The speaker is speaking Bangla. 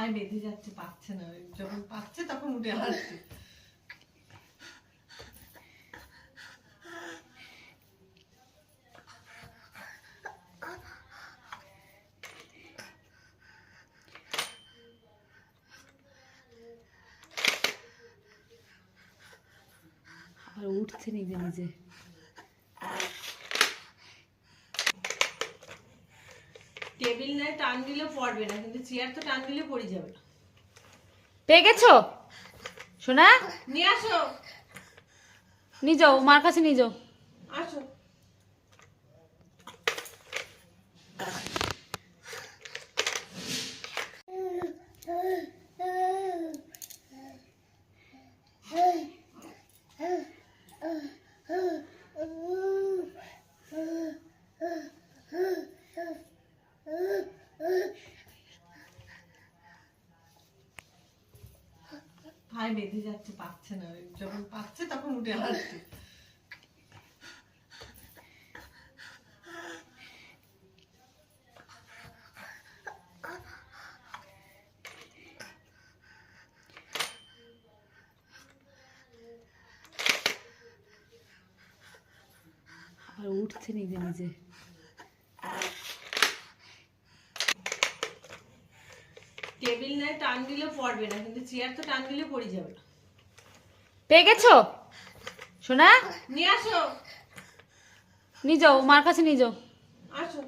পায়ে বেঁধে যাচ্ছে, পাচ্ছে না, যখন পাচ্ছে তখন উঠে আসছে। আর উঠছে নিজে নিজে। টেবিল নাই টান দিলে পড়বে না, কিন্তু চেয়ার তো টান দিলে পড়ে যাবে। পেয়ে গেছো সোনা? নিয়ে আসো, নিয়ে যাও, মার কাছে নিয়ে যাও। আসো। পায়ে বেঁধে যাচ্ছে, পাচ্ছে না, যখন পাচ্ছে তখন উঠে আসছে। আর উঠছে নিজে নিজে। টেবিল নাই টান দিলে পড়বে না, কিন্তু চেয়ার তো টান দিলে পড়ে যাবে। পেয়ে গেছো সোনা? নিয়ে আসো, নিয়ে যাও, মার কাছে নিয়ে যাও। আসো।